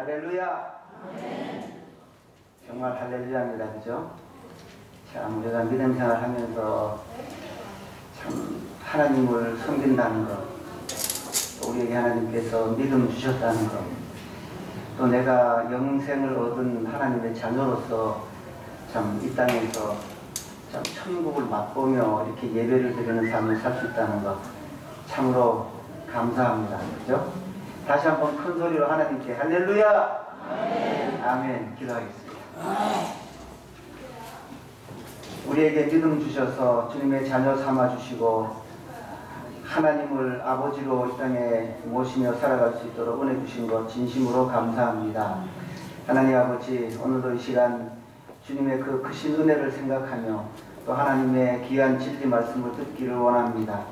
할렐루야. 정말 할렐루야입니다. 그죠? 참 우리가 믿음 생활 하면서 참 하나님을 섬긴다는 것, 또 우리에게 하나님께서 믿음 주셨다는 것, 또 내가 영생을 얻은 하나님의 자녀로서 참 이 땅에서 참 천국을 맛보며 이렇게 예배를 드리는 삶을 살 수 있다는 것, 참으로 감사합니다. 그죠? 다시 한번 큰 소리로 하나님께 할렐루야! 아멘, 아멘 기도하겠습니다. 우리에게 믿음 주셔서 주님의 자녀 삼아주시고 하나님을 아버지로 이 땅에 모시며 살아갈 수 있도록 은혜 주신 것 진심으로 감사합니다. 하나님 아버지, 오늘도 이 시간 주님의 그 크신 은혜를 생각하며 또 하나님의 귀한 진리 말씀을 듣기를 원합니다.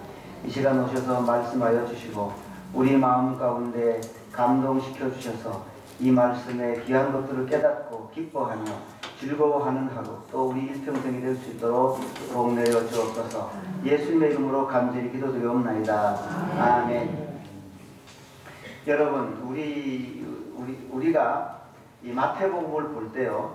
이 시간 오셔서 말씀하여 주시고 우리 마음 가운데 감동시켜 주셔서 이 말씀의 귀한 것들을 깨닫고 기뻐하며 즐거워하는 하루, 또 우리 일평생이 될 수 있도록 복 내려 주옵소서. 예수님의 이름으로 간절히 기도드리옵나이다. 아멘. 여러분, 우리가 이 마태복음을 볼 때요,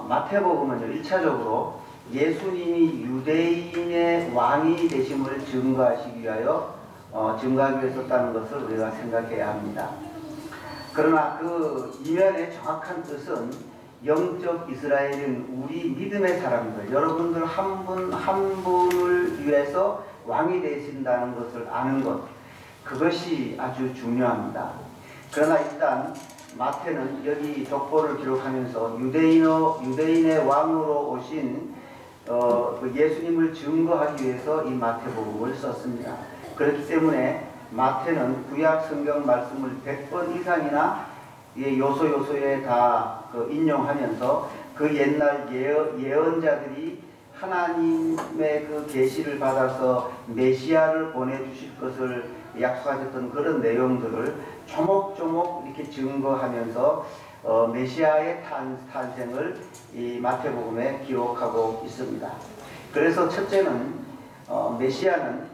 마태복음은요 1차적으로 예수님이 유대인의 왕이 되심을 증거하기 위해서 썼다는 것을 우리가 생각해야 합니다. 그러나 그 이면의 정확한 뜻은 영적 이스라엘인 우리 믿음의 사람들, 여러분들 한 분 한 분을 위해서 왕이 되신다는 것을 아는 것, 그것이 아주 중요합니다. 그러나 일단 마태는 여기 족보를 기록하면서 유대인의 왕으로 오신 예수님을 증거하기 위해서 이 마태복음을 썼습니다. 그렇기 때문에 마태는 구약 성경 말씀을 100번 이상이나 요소요소에 다 인용하면서 그 옛날 예언자들이 하나님의 그 계시를 받아서 메시아를 보내주실 것을 약속하셨던 그런 내용들을 조목조목 이렇게 증거하면서 메시아의 탄생을 이 마태복음에 기록하고 있습니다. 그래서 첫째는 메시아는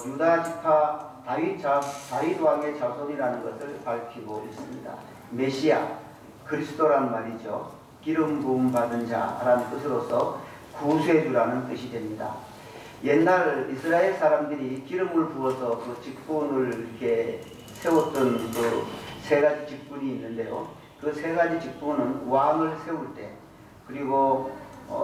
유다 지파 다윗 왕의 자손이라는 것을 밝히고 있습니다. 메시아, 그리스도란 말이죠. 기름 부음 받은 자라는 뜻으로서 구세주라는 뜻이 됩니다. 옛날 이스라엘 사람들이 기름을 부어서 그 직분을 이렇게 세웠던 그 세 가지 직분이 있는데요. 그 세 가지 직분은 왕을 세울 때, 그리고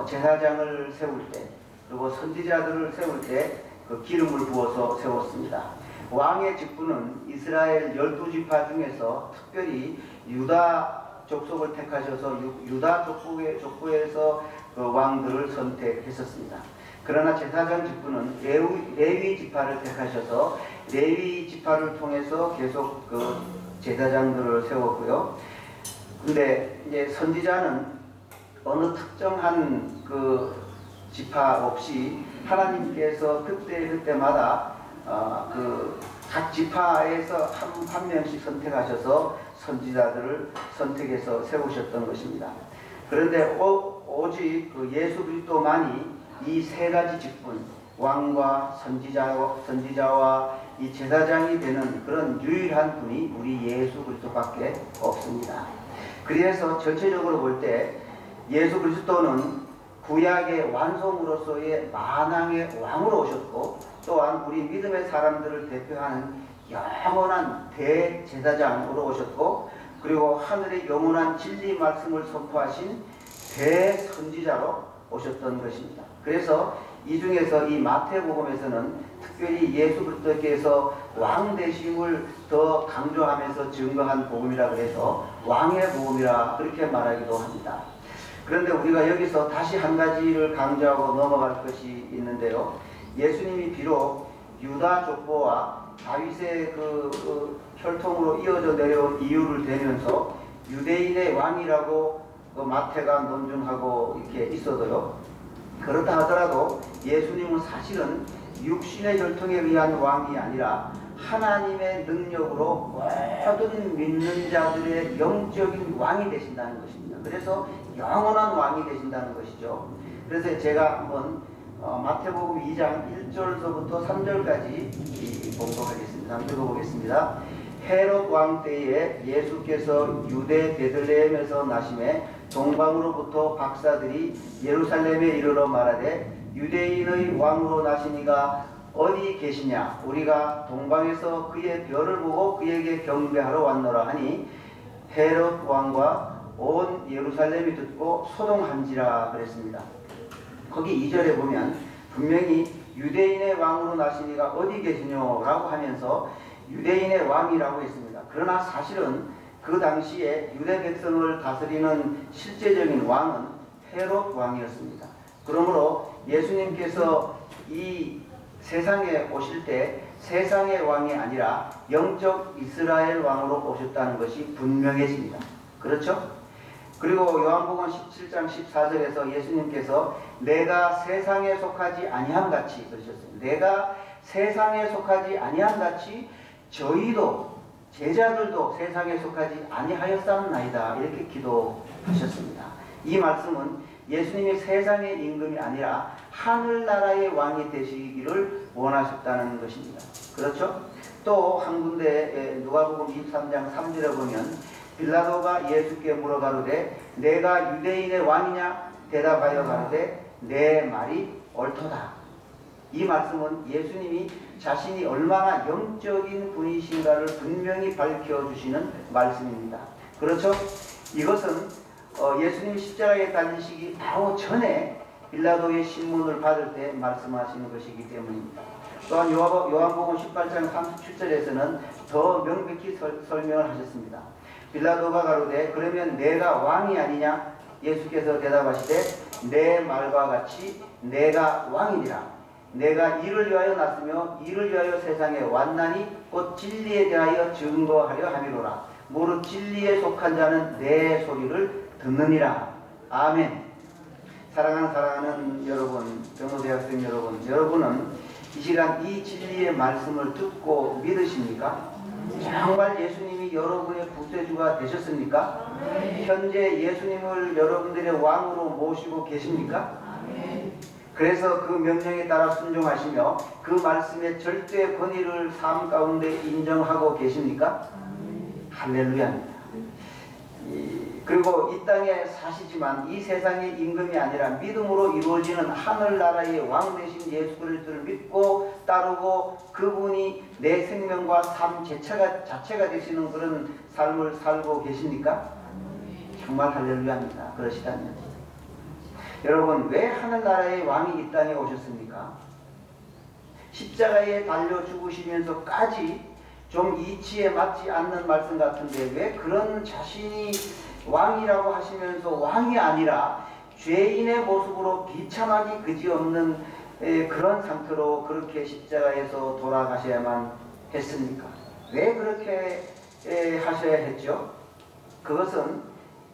제사장을 세울 때, 그리고 선지자들을 세울 때 그 기름을 부어서 세웠습니다. 왕의 직분은 이스라엘 12지파 중에서 특별히 유다 족속을 택하셔서 유다 족보에서 그 왕들을 선택했었습니다. 그러나 제사장 직분은 레위 지파를 택하셔서 레위 지파를 통해서 계속 그 제사장들을 세웠고요. 근데 이제 선지자는 어느 특정한 그 지파 없이 하나님께서 그때마다 그 각 지파에서 한 명씩 선택하셔서 선지자들을 선택해서 세우셨던 것입니다. 그런데 오직 그 예수 그리스도만이 이 세 가지 직분, 왕과 선지자와 이 제사장이 되는 그런 유일한 분이 우리 예수 그리스도밖에 없습니다. 그래서 전체적으로 볼 때 예수 그리스도는 구약의 완성으로서의 만왕의 왕으로 오셨고, 또한 우리 믿음의 사람들을 대표하는 영원한 대제사장으로 오셨고, 그리고 하늘의 영원한 진리 말씀을 선포하신 대선지자로 오셨던 것입니다. 그래서 이 중에서 이 마태복음에서는 특별히 예수 그리스도께서 왕 되심을 더 강조하면서 증거한 복음이라 그래서 왕의 복음이라 그렇게 말하기도 합니다. 그런데 우리가 여기서 다시 한 가지를 강조하고 넘어갈 것이 있는데요. 예수님이 비록 유다 족보와 다윗의 그 혈통으로 이어져 내려온 이유를 대면서 유대인의 왕이라고 그 마태가 논증하고 이렇게 있어도요. 그렇다 하더라도 예수님은 사실은 육신의 혈통에 의한 왕이 아니라 하나님의 능력으로 모든 믿는 자들의 영적인 왕이 되신다는 것입니다. 그래서 영원한 왕이 되신다는 것이죠. 그래서 제가 한번 마태복음 2장 1절서부터 3절까지 봉독하겠습니다. 한번 읽어보겠습니다. 헤롯 왕 때에 예수께서 유대 베들레헴에서 나심에 동방으로부터 박사들이 예루살렘에 이르러 말하되 유대인의 왕으로 나시니가 어디 계시냐? 우리가 동방에서 그의 별을 보고 그에게 경배하러 왔노라 하니 헤롯 왕과 온 예루살렘이 듣고 소동한지라 그랬습니다. 거기 2절에 보면 분명히 유대인의 왕으로 나시니가 어디 계시냐라고 하면서 유대인의 왕이라고 했습니다. 그러나 사실은 그 당시에 유대 백성을 다스리는 실제적인 왕은 헤롯 왕이었습니다. 그러므로 예수님께서 이 세상에 오실 때 세상의 왕이 아니라 영적 이스라엘 왕으로 오셨다는 것이 분명해집니다. 그렇죠? 그리고 요한복음 17장 14절에서 예수님께서 내가 세상에 속하지 아니함 같이 그러셨습니다. 내가 세상에 속하지 아니함 같이 저희도 제자들도 세상에 속하지 아니하였사옵나이다 이렇게 기도하셨습니다. 이 말씀은 예수님이 세상의 임금이 아니라 하늘나라의 왕이 되시기를 원하셨다는 것입니다. 그렇죠? 또 한 군데 누가복음 23장 3절에 보면 빌라도가 예수께 물어가로되 내가 유대인의 왕이냐? 대답하여 가로되 내 말이 옳도다. 이 말씀은 예수님이 자신이 얼마나 영적인 분이신가를 분명히 밝혀주시는 말씀입니다. 그렇죠? 이것은 예수님이 십자가에 달리시기 바로 전에 빌라도의 신문을 받을 때 말씀하시는 것이기 때문입니다. 또한 요한복음 18장 37절에서는 더 명백히 설명을 하셨습니다. 빌라도가 가로되 그러면 내가 왕이 아니냐? 예수께서 대답하시되 내 말과 같이 내가 왕이니라. 내가 이를 위하여 났으며 이를 위하여 세상에 왔나니 곧 진리에 대하여 증거하려 함이로라. 무릇 진리에 속한 자는 내 소리를 듣느니라. 아멘. 사랑하는 여러분, 병호대학생 여러분, 여러분은 이 시간 이 진리의 말씀을 듣고 믿으십니까? 정말 예수님이 여러분의 구세주가 되셨습니까? 현재 예수님을 여러분들의 왕으로 모시고 계십니까? 그래서 그 명령에 따라 순종하시며 그 말씀의 절대 권위를 삶 가운데 인정하고 계십니까? 할렐루야입니다. 그리고 이 땅에 사시지만 이 세상의 임금이 아니라 믿음으로 이루어지는 하늘나라의 왕 되신 예수 그리스도를 믿고 따르고 그분이 내 생명과 삶 자체가 되시는 그런 삶을 살고 계십니까? 정말 할렐루야입니다. 그러시다면 여러분, 왜 하늘나라의 왕이 이 땅에 오셨습니까? 십자가에 달려 죽으시면서까지 좀 이치에 맞지 않는 말씀 같은데 왜 그런 자신이 왕이라고 하시면서 왕이 아니라 죄인의 모습으로 비참하기 그지없는 그런 상태로 그렇게 십자가에서 돌아가셔야만 했습니까? 왜 그렇게 하셔야 했죠? 그것은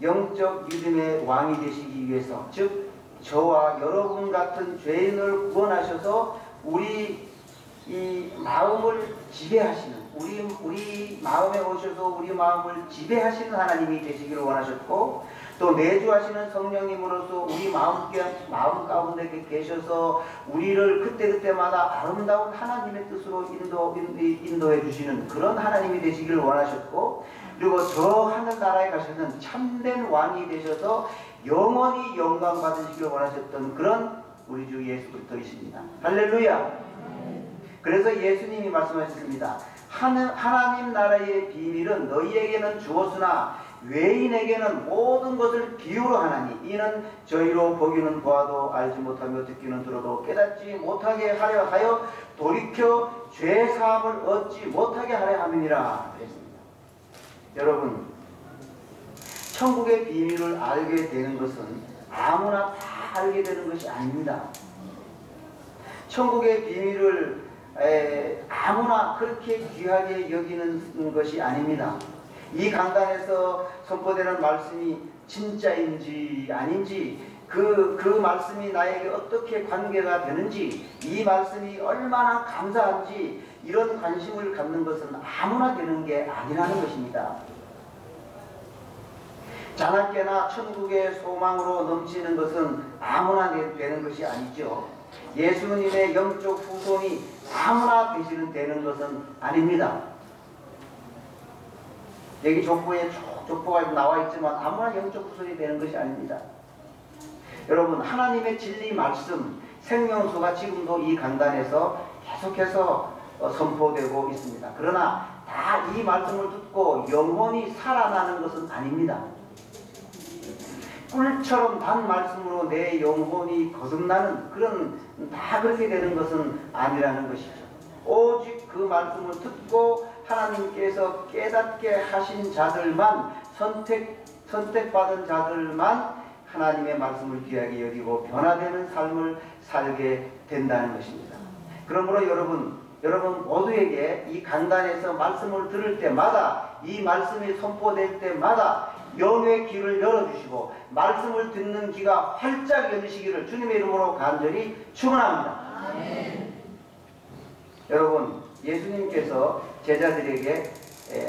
영적 믿음의 왕이 되시기 위해서, 즉 저와 여러분 같은 죄인을 구원하셔서 우리 이 마음을 지배하시는, 우리 마음에 오셔서 우리 마음을 지배하시는 하나님이 되시기를 원하셨고, 또 내주하시는 성령님으로서 우리 마음 가운데 계셔서 우리를 그때그때마다 아름다운 하나님의 뜻으로 인도해 주시는 그런 하나님이 되시기를 원하셨고, 그리고 저 하늘나라에 가셔서 참된 왕이 되셔서 영원히 영광 받으시기를 원하셨던 그런 우리 주 예수 그리스도이십니다. 할렐루야. 그래서 예수님이 말씀하셨습니다. 하나님 나라의 비밀은 너희에게는 주었으나 외인에게는 모든 것을 비유로 하나니 이는 저희로 보기는 보아도 알지 못하며 듣기는 들어도 깨닫지 못하게 하려 하여 돌이켜 죄사함을 얻지 못하게 하려 함이니라 그랬습니다. 여러분, 천국의 비밀을 알게 되는 것은 아무나 다 알게 되는 것이 아닙니다. 천국의 비밀을 아무나 그렇게 귀하게 여기는 것이 아닙니다. 이 강단에서 선포되는 말씀이 진짜인지 아닌지, 그 말씀이 나에게 어떻게 관계가 되는지, 이 말씀이 얼마나 감사한지 이런 관심을 갖는 것은 아무나 되는 게 아니라는 것입니다. 자나깨나 천국의 소망으로 넘치는 것은 아무나 되는 것이 아니죠. 예수님의 영적 후손이 아무나 되는 것은 아닙니다. 여기 족보에 족보가 나와 있지만 아무나 영적 구설이 되는 것이 아닙니다. 여러분, 하나님의 진리 말씀 생명수가 지금도 이 강단에서 계속해서 선포되고 있습니다. 그러나 다 이 말씀을 듣고 영혼이 살아나는 것은 아닙니다. 꿀처럼 단 말씀으로 내 영혼이 거듭나는 그런, 다 그렇게 되는 것은 아니라는 것이죠. 오직 그 말씀을 듣고 하나님께서 깨닫게 하신 자들만, 선택받은 자들만 하나님의 말씀을 귀하게 여기고 변화되는 삶을 살게 된다는 것입니다. 그러므로 여러분 모두에게 이 강단에서 말씀을 들을 때마다, 이 말씀이 선포될 때마다 영의 귀를 열어주시고 말씀을 듣는 귀가 활짝 열리시기를 주님의 이름으로 간절히 축원합니다. 여러분, 예수님께서 제자들에게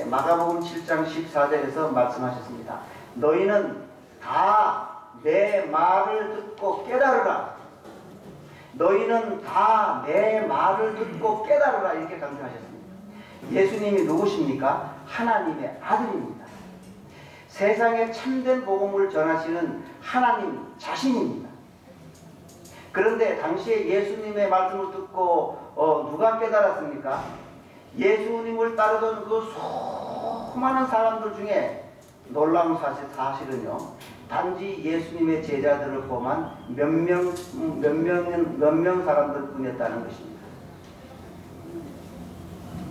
마가복음 7장 14절에서 말씀하셨습니다. 너희는 다 내 말을 듣고 깨달으라. 너희는 다 내 말을 듣고 깨달으라. 이렇게 강조하셨습니다. 예수님이 누구십니까? 하나님의 아들입니다. 세상에 참된 복음을 전하시는 하나님 자신입니다. 그런데 당시에 예수님의 말씀을 듣고 누가 깨달았습니까? 예수님을 따르던 그 수많은 사람들 중에 놀라운 사실은요, 단지 예수님의 제자들을 포함한 몇 명 사람들 뿐이었다는 것입니다.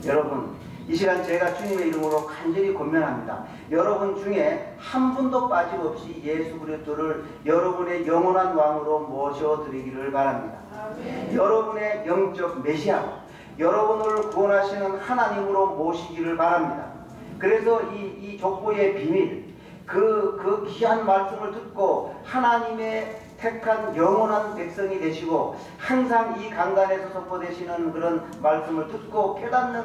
여러분, 이 시간 제가 주님의 이름으로 간절히 권면합니다. 여러분 중에 한 분도 빠짐없이 예수 그리스도를 여러분의 영원한 왕으로 모셔드리기를 바랍니다. 아멘. 여러분의 영적 메시아, 여러분을 구원하시는 하나님으로 모시기를 바랍니다. 그래서 이 족보의 비밀, 그 귀한 말씀을 듣고 하나님의 택한 영원한 백성이 되시고 항상 이 강단에서 선포되시는 그런 말씀을 듣고 깨닫는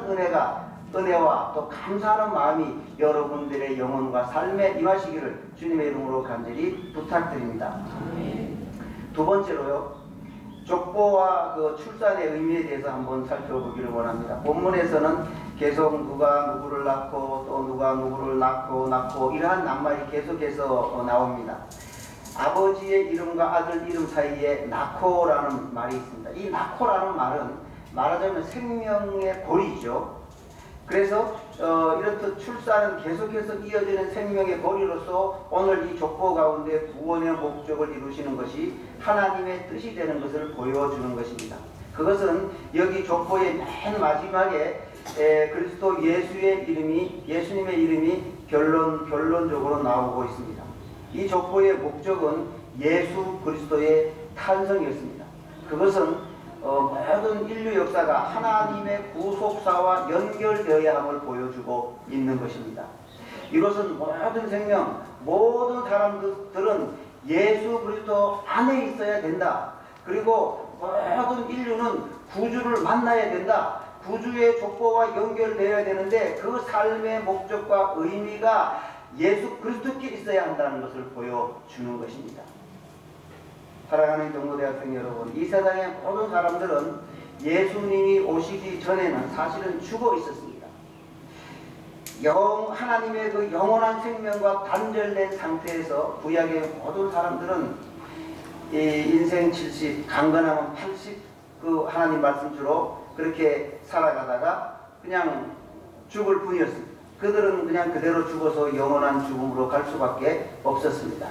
은혜와 또 감사하는 마음이 여러분들의 영혼과 삶에 임하시기를 주님의 이름으로 간절히 부탁드립니다. 두 번째로요, 족보와 그 출산의 의미에 대해서 한번 살펴보기를 원합니다. 본문에서는 계속 누가 누구를 낳고 또 누가 누구를 낳고 이러한 낱말이 계속해서 나옵니다. 아버지의 이름과 아들 이름 사이에 낳고라는 말이 있습니다. 이 낳고라는 말은 말하자면 생명의 고리죠. 그래서 이렇듯 출산은 계속해서 이어지는 생명의 고리로서 오늘 이 족보 가운데 구원의 목적을 이루시는 것이 하나님의 뜻이 되는 것을 보여주는 것입니다. 그것은 여기 족보의 맨 마지막에 그리스도 예수님의 이름이 결론적으로 나오고 있습니다. 이 족보의 목적은 예수 그리스도의 탄생이었습니다. 그것은 모든 인류 역사가 하나님의 구속사와 연결되어야 함을 보여주고 있는 것입니다. 이것은 모든 생명, 모든 사람들은 예수 그리스도 안에 있어야 된다. 그리고 모든 인류는 구주를 만나야 된다. 구주의 족보와 연결되어야 되는데 그 삶의 목적과 의미가 예수 그리스도께 있어야 한다는 것을 보여주는 것입니다. 사랑하는 경로대학생 여러분, 이 세상의 모든 사람들은 예수님이 오시기 전에는 사실은 죽어 있었습니다. 하나님의 그 영원한 생명과 단절된 상태에서 구약의 모든 사람들은 인생 70, 강건하면 80 그 하나님 말씀대로 그렇게 살아가다가 그냥 죽을 뿐이었습니다. 그들은 그냥 그대로 죽어서 영원한 죽음으로 갈 수밖에 없었습니다.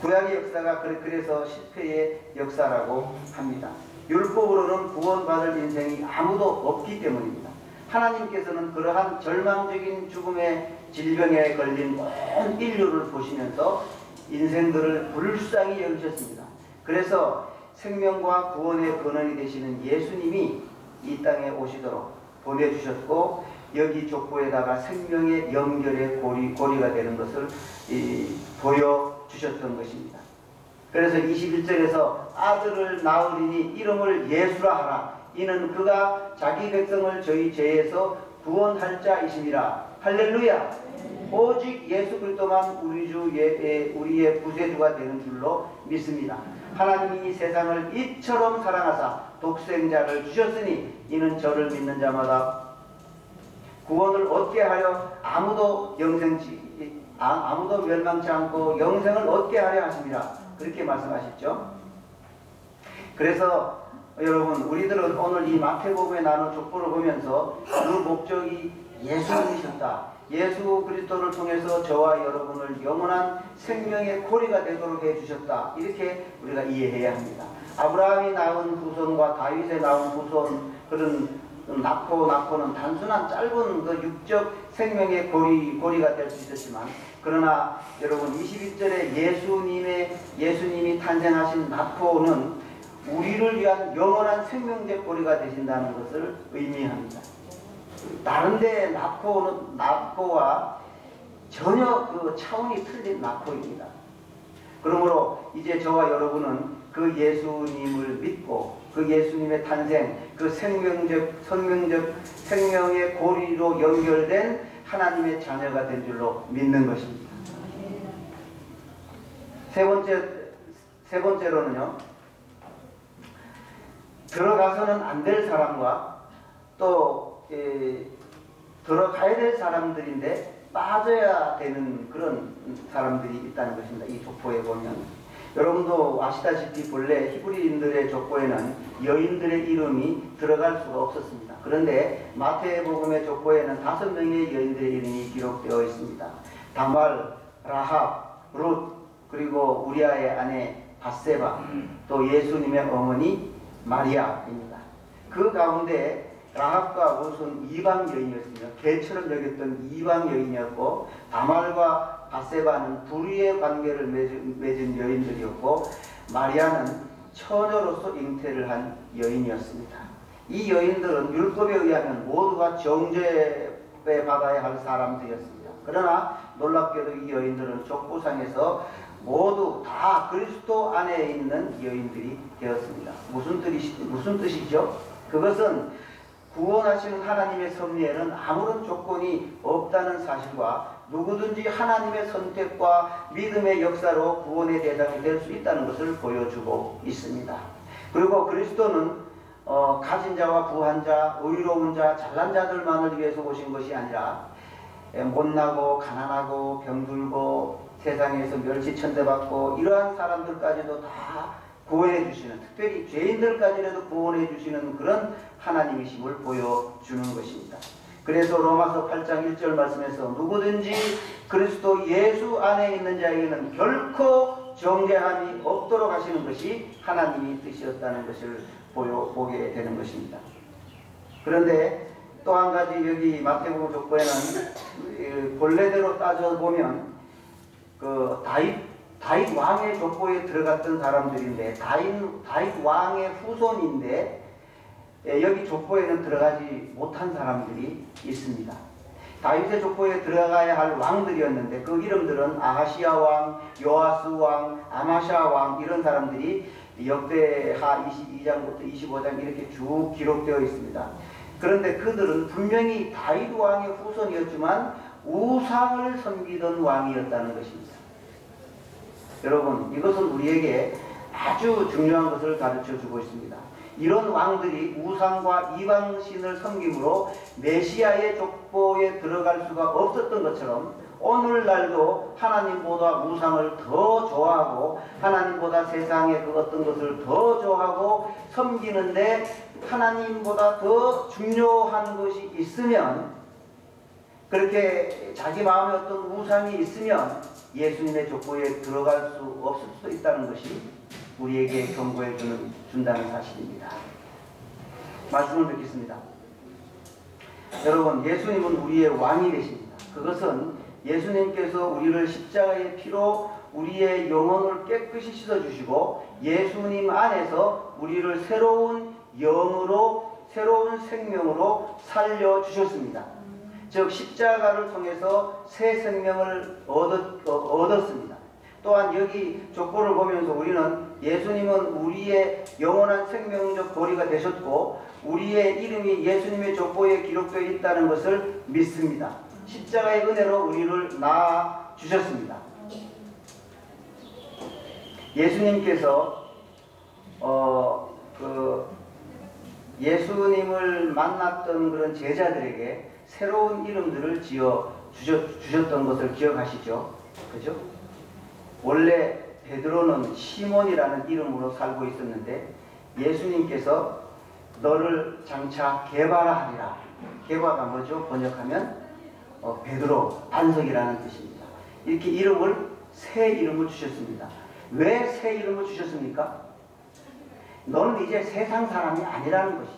구약의 역사가 그래서 실패의 역사라고 합니다. 율법으로는 구원받을 인생이 아무도 없기 때문입니다. 하나님께서는 그러한 절망적인 죽음의 질병에 걸린 온 인류를 보시면서 인생들을 불쌍히 여기셨습니다. 그래서 생명과 구원의 근원이 되시는 예수님이 이 땅에 오시도록 보내주셨고, 여기 족보에다가 생명의 연결의 고리가 되는 것을 보여주셨던 것입니다. 그래서 21절에서 아들을 낳으리니 이름을 예수라 하라. 이는 그가 자기 백성을 저희 죄에서 구원할 자이심이라. 할렐루야. 오직 예수 그리스도만 우리의 구세주가 되는 줄로 믿습니다. 하나님이 이 세상을 이처럼 사랑하사 독생자를 주셨으니 이는 저를 믿는 자마다 구원을 얻게 하려 아무도 멸망치 않고 영생을 얻게 하려 하십니다. 그렇게 말씀하셨죠. 그래서 여러분, 우리들은 오늘 이 마태복음에 나눈 족보를 보면서 그 목적이 예수님이셨다. 예수 그리스도를 통해서 저와 여러분을 영원한 생명의 고리가 되도록 해주셨다. 이렇게 우리가 이해해야 합니다. 아브라함이 낳은 후손과 다윗에 낳은 후손, 그런 낳고는 단순한 짧은 그 육적 생명의 고리가 될 수 있었지만, 그러나 여러분 21절에 예수님이 탄생하신 낳고는 우리를 위한 영원한 생명적 고리가 되신다는 것을 의미합니다. 다른데 낳고와 전혀 그 차원이 틀린 낳고입니다. 그러므로 이제 저와 여러분은 그 예수님을 믿고 그 예수님의 탄생, 그 생명의 고리로 연결된 하나님의 자녀가 된 줄로 믿는 것입니다. 세 번째로는요, 들어가서는 안 될 사람과 또 들어가야 될 사람들인데 빠져야 되는 그런 사람들이 있다는 것입니다. 이 족보에 보면 여러분도 아시다시피 본래 히브리인들의 족보에는 여인들의 이름이 들어갈 수가 없었습니다. 그런데 마태복음의 족보에는 5명의 여인들의 이름이 기록되어 있습니다. 다말, 라합, 룻, 그리고 우리아의 아내 바세바, 또 예수님의 어머니 마리아입니다. 그 가운데 라합과 룻은 이방 여인이었습니다. 개처럼 여겼던 이방 여인이었고, 다말과 바세바는 불의의 관계를 맺은 여인들이었고, 마리아는 처녀로서 잉태를 한 여인이었습니다. 이 여인들은 율법에 의하면 모두가 정죄에 받아야 할 사람들이었습니다. 그러나 놀랍게도 이 여인들은 족보상에서 모두 다 그리스도 안에 있는 여인들이 되었습니다. 무슨 뜻이죠? 그것은 구원하시는 하나님의 섭리에는 아무런 조건이 없다는 사실과 누구든지 하나님의 선택과 믿음의 역사로 구원의 대상이 될 수 있다는 것을 보여주고 있습니다. 그리고 그리스도는 가진 자와 부한 자, 의로운 자, 잘난 자들만을 위해서 오신 것이 아니라 못나고 가난하고 병들고 세상에서 멸시천대받고 이러한 사람들까지도 다 구원해 주시는, 특별히 죄인들까지라도 구원해 주시는 그런 하나님이심을 보여주는 것입니다. 그래서 로마서 8장 1절 말씀에서 누구든지 그리스도 예수 안에 있는 자에게는 결코 정죄함이 없도록 하시는 것이 하나님의 뜻이었다는 것을 보게 되는 것입니다. 그런데 또 한 가지 여기 마태복음 족보에는 본래대로 따져보면 그 다윗 왕의 족보에 들어갔던 사람들인데 다윗 왕의 후손인데 여기 족보에는 들어가지 못한 사람들이 있습니다. 다윗의 족보에 들어가야 할 왕들이었는데 그 이름들은 아하시야 왕, 요아스 왕, 아마샤 왕, 이런 사람들이 역대하 22장부터 25장 이렇게 쭉 기록되어 있습니다. 그런데 그들은 분명히 다윗 왕의 후손이었지만 우상을 섬기던 왕이었다는 것입니다. 여러분, 이것은 우리에게 아주 중요한 것을 가르쳐 주고 있습니다. 이런 왕들이 우상과 이방신을 섬김으로 메시아의 족보에 들어갈 수가 없었던 것처럼 오늘날도 하나님보다 우상을 더 좋아하고 하나님보다 세상의 그 어떤 것을 더 좋아하고 섬기는데 하나님보다 더 중요한 것이 있으면, 그렇게 자기 마음에 어떤 우상이 있으면 예수님의 족보에 들어갈 수 없을 수도 있다는 것이 우리에게 경고해 준다는 사실입니다. 말씀을 듣겠습니다. 여러분, 예수님은 우리의 왕이 되십니다. 그것은 예수님께서 우리를 십자가의 피로 우리의 영혼을 깨끗이 씻어주시고 예수님 안에서 우리를 새로운 영으로, 새로운 생명으로 살려주셨습니다. 즉 십자가를 통해서 새 생명을 얻었습니다. 또한 여기 족보를 보면서 우리는 예수님은 우리의 영원한 생명적 고리가 되셨고 우리의 이름이 예수님의 족보에 기록되어 있다는 것을 믿습니다. 십자가의 은혜로 우리를 낳아 주셨습니다. 예수님께서 예수님을 만났던 그런 제자들에게 새로운 이름들을 지어 주셨던 것을 기억하시죠? 그죠? 원래 베드로는 시몬이라는 이름으로 살고 있었는데 예수님께서 너를 장차 게바라 하리라. 게바가 뭐죠? 번역하면 베드로, 반석이라는 뜻입니다. 이렇게 새 이름을 주셨습니다. 왜 새 이름을 주셨습니까? 너는 이제 세상 사람이 아니라는 것이죠.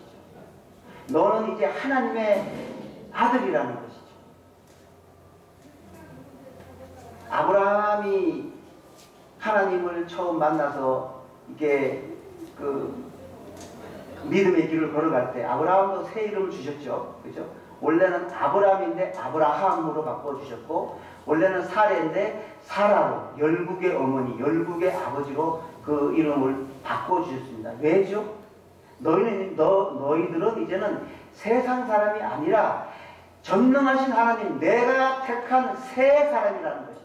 너는 이제 하나님의 아들이라는 것이죠. 아브라함이 하나님을 처음 만나서 이게 믿음의 길을 걸어갈 때 아브라함도 새 이름을 주셨죠. 그죠? 원래는 아브라함인데 아브라함으로 바꿔주셨고, 원래는 사레인데 사라로, 열국의 어머니, 열국의 아버지로 그 이름을 바꿔주셨습니다. 왜죠? 너희들은 이제는 세상 사람이 아니라 전능하신 하나님, 내가 택한 새 사람이라는 것이죠.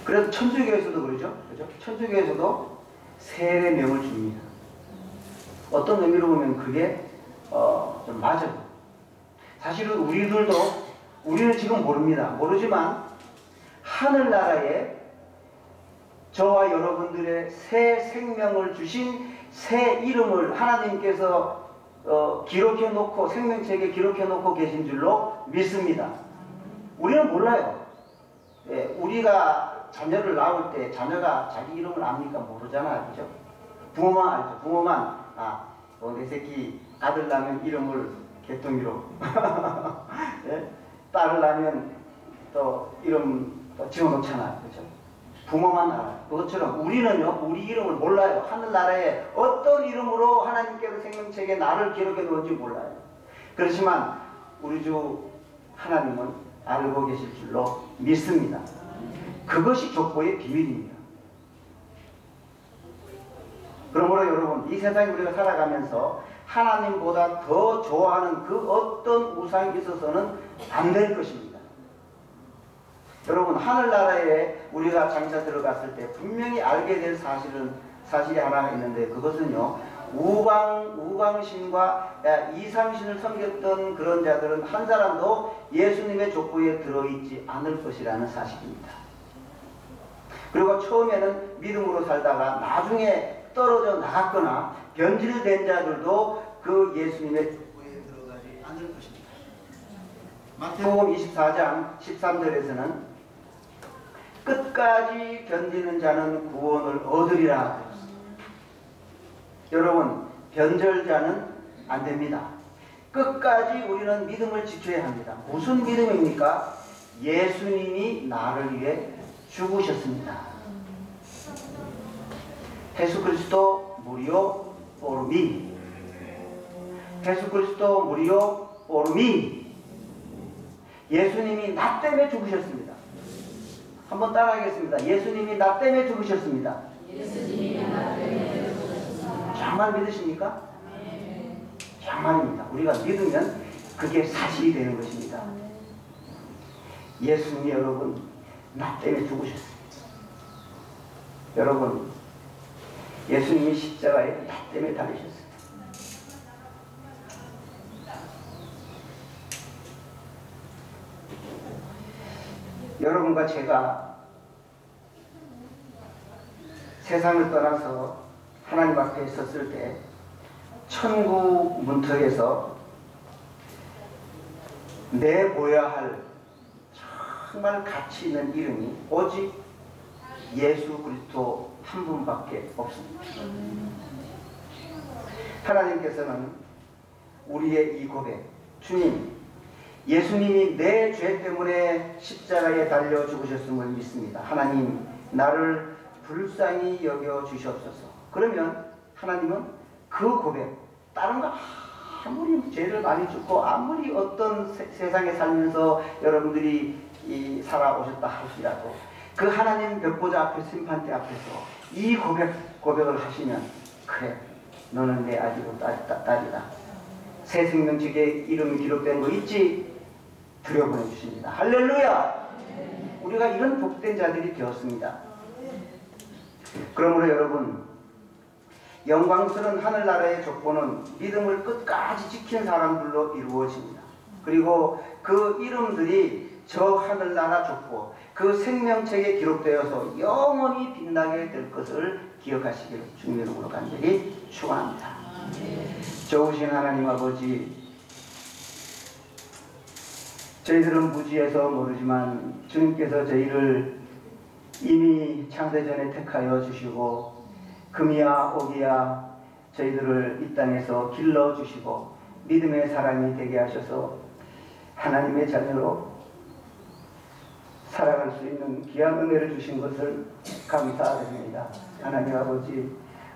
그래서 천주교에서도 그러죠. 그죠? 천주교에서도 세례 명을 줍니다. 어떤 의미로 보면 그게 좀 맞아요. 사실은 우리는 지금 모르지만 하늘나라에 저와 여러분들의 새 생명을 주신 새 이름을 하나님께서 기록해놓고 생명책에 기록해놓고 계신 줄로 믿습니다. 우리는 몰라요. 예, 우리가 자녀를 낳을 때 자녀가 자기 이름을 압니까? 모르잖아요. 그죠? 부모만 알죠. 부모만 내 새끼 아들 낳으면 이름을 개똥이로 예? 딸을 낳으면 또 이름 지어놓잖아요. 그죠? 부모만 알아요. 그것처럼 우리는요, 우리 이름을 몰라요. 하늘나라에 어떤 이름으로 하나님께서 생명책에 나를 기록해 놓은지 몰라요. 그렇지만 우리 주 하나님은 알고 계실 줄로 믿습니다. 그것이 족보의 비밀입니다. 그러므로 여러분, 이 세상에 우리가 살아가면서 하나님보다 더 좋아하는 그 어떤 우상이 있어서는 안 될 것입니다. 여러분, 하늘나라에 우리가 장차 들어갔을 때 분명히 알게 될 사실이 하나가 있는데, 그것은요, 우광신과 이상신을 섬겼던 그런 자들은 한 사람도 예수님의 족보에 들어있지 않을 것이라는 사실입니다. 그리고 처음에는 믿음으로 살다가 나중에 떨어져 나갔거나 변질된 자들도 그 예수님의 족보에 들어가지 않을 것입니다. 마태복음 24장 13절에서는 끝까지 견디는 자는 구원을 얻으리라 그랬습니다. 여러분, 변절자는 안 됩니다. 끝까지 우리는 믿음을 지켜야 합니다. 무슨 믿음입니까? 예수님이 나를 위해 죽으셨습니다. 예수 그리스도 무리오 포르미. 예수 그리스도 무리오 포르미. 예수님이 나 때문에 죽으셨습니다. 한번 따라하겠습니다. 예수님이 나 때문에 죽으셨습니다. 예수님이 나 때문에 죽으셨습니다. 정말 믿으십니까? 정말입니다. 우리가 믿으면 그게 사실이 되는 것입니다. 예수님이 여러분 나 때문에 죽으셨습니다. 여러분, 예수님이 십자가에 나 때문에 달리셨습니다. 여러분과 제가 세상을 떠나서 하나님 앞에 섰을 때 천국 문턱에서 내보야 할 정말 가치 있는 이름이 오직 예수 그리스도 한 분밖에 없습니다. 하나님께서는 우리의 이 고백, 주님, 예수님이 내 죄 때문에 십자가에 달려 죽으셨음을 믿습니다. 하나님, 나를 불쌍히 여겨 주시옵소서. 그러면 하나님은 그 고백, 다른 거 아무리 죄를 많이 짓고 아무리 어떤 세상에 살면서 여러분들이 살아오셨다 할지라도 그 하나님 벽보자 앞에 심판대 앞에서 이 고백을 하시면, 그래, 너는 내 아들이고 딸이다. 새 생명책에 이름이 기록된 거 있지? 들여보내주십니다. 할렐루야! 우리가 이런 복된 자들이 되었습니다. 그러므로 여러분, 영광스러운 하늘나라의 족보는 믿음을 끝까지 지킨 사람들로 이루어집니다. 그리고 그 이름들이 저 하늘나라 족보, 그 생명책에 기록되어서 영원히 빛나게 될 것을 기억하시기를 주님의 이름으로 간절히 축원합니다. 좋으신 하나님 아버지, 저희들은 무지해서 모르지만 주님께서 저희를 이미 창세전에 택하여 주시고 금이야 오기야 저희들을 이 땅에서 길러주시고 믿음의 사람이 되게 하셔서 하나님의 자녀로 살아갈 수 있는 귀한 은혜를 주신 것을 감사드립니다. 하나님 아버지,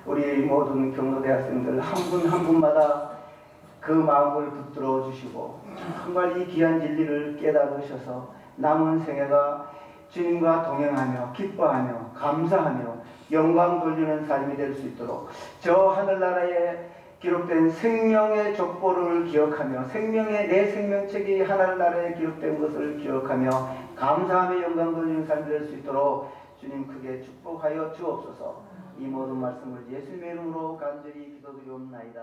우리 모든 경로대학생들 한 분 한 분마다 그 마음을 붙들어 주시고 정말 이 귀한 진리를 깨달으셔서 남은 생애가 주님과 동행하며 기뻐하며 감사하며 영광 돌리는 삶이 될 수 있도록 저 하늘나라에 기록된 생명의 족보를 기억하며 내 생명책이 하늘나라에 기록된 것을 기억하며 감사하며 영광 돌리는 삶이 될 수 있도록 주님 크게 축복하여 주옵소서. 이 모든 말씀을 예수님의 이름으로 간절히 기도드리옵나이다.